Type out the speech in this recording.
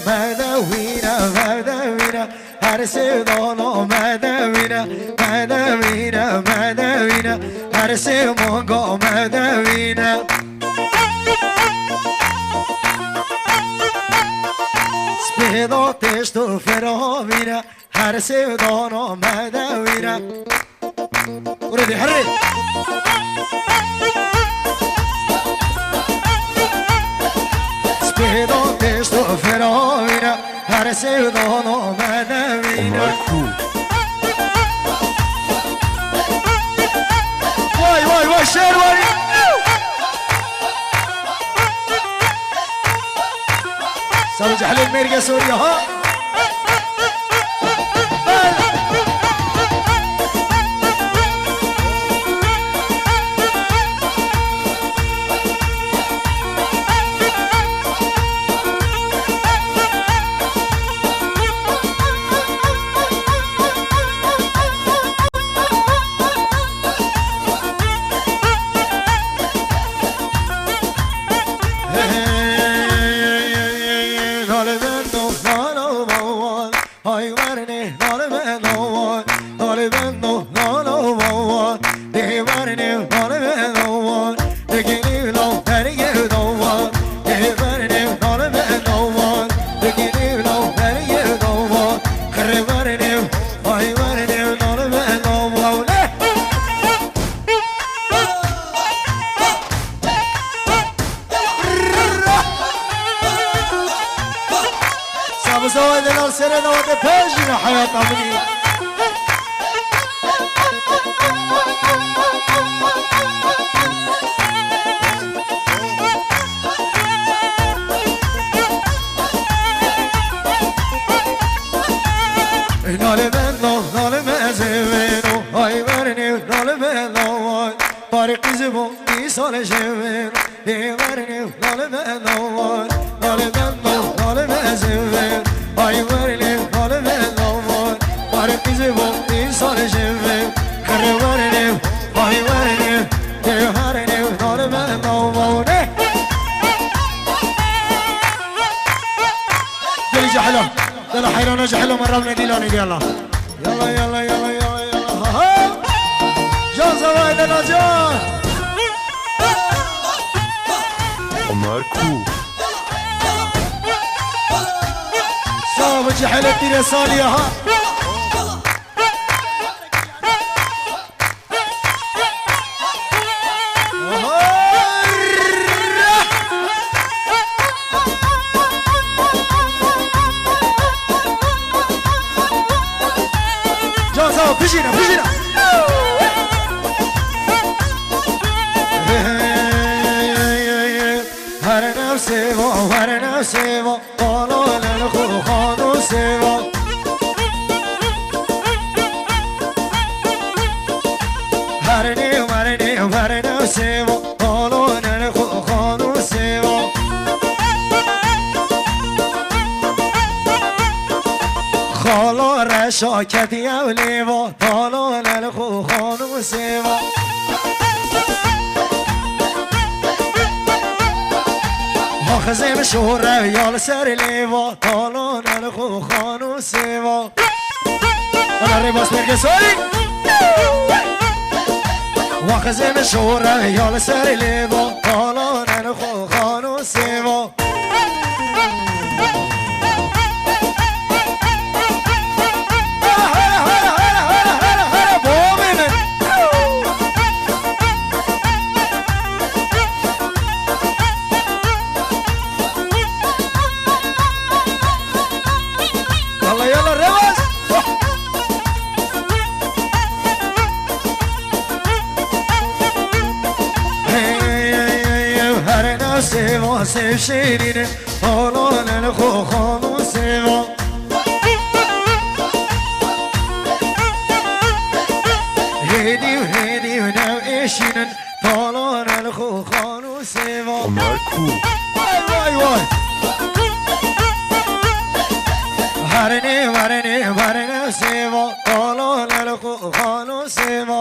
مدوینه مدوینه هر سیدانو مدوینه مدوینه مدوینه هر سیمانگا مدوینه سپیداتش تو فراوینه هر سیدانو مدوینه وردی حري سپیداتش تو فراوینه هر سیدانو مدوینه وای وای وای شروانی سوي جحل الميرقة سوريا ها زود السنة وتبهجنا حياة عمري ظالم ظالم زمينو هاي ورني ظالم ظالم طريق زبون يسال جميل ورني ظالم ظالم ظالم ظالم زميل هاي ورني ظالم ظالم طريق زبون يسال جميل ورني هاي ورني ورني ظالم ظالم دلي جحله يلا حيران جحله مرة من ديلاني يلا يلا يلا يلا يلا يلا ها جان زوايدنا جان عمر کو صاحب جحله تيري صالية ها بجينا بجينا هر نفسي هر نفسي قالوا للخو خانو سوا هر نفسي قالوا للخو خانو سوا خالا رشاکتی اولیوا تالا للخو خانو سوا آخزم شوره یال سر لیوا تالا للخو خانو سوا انا ریباس برگساری آخزم شوره یال سر لیوا تالا للخو خانو سوا سوا سيف شيرين طالون الخو خانو سوا هيدي وهيدي ونو ايشين طالون الخو خانو سوا عمر کو واي واي واي هرني ورني ورني سوا طالون الخو خانو سوا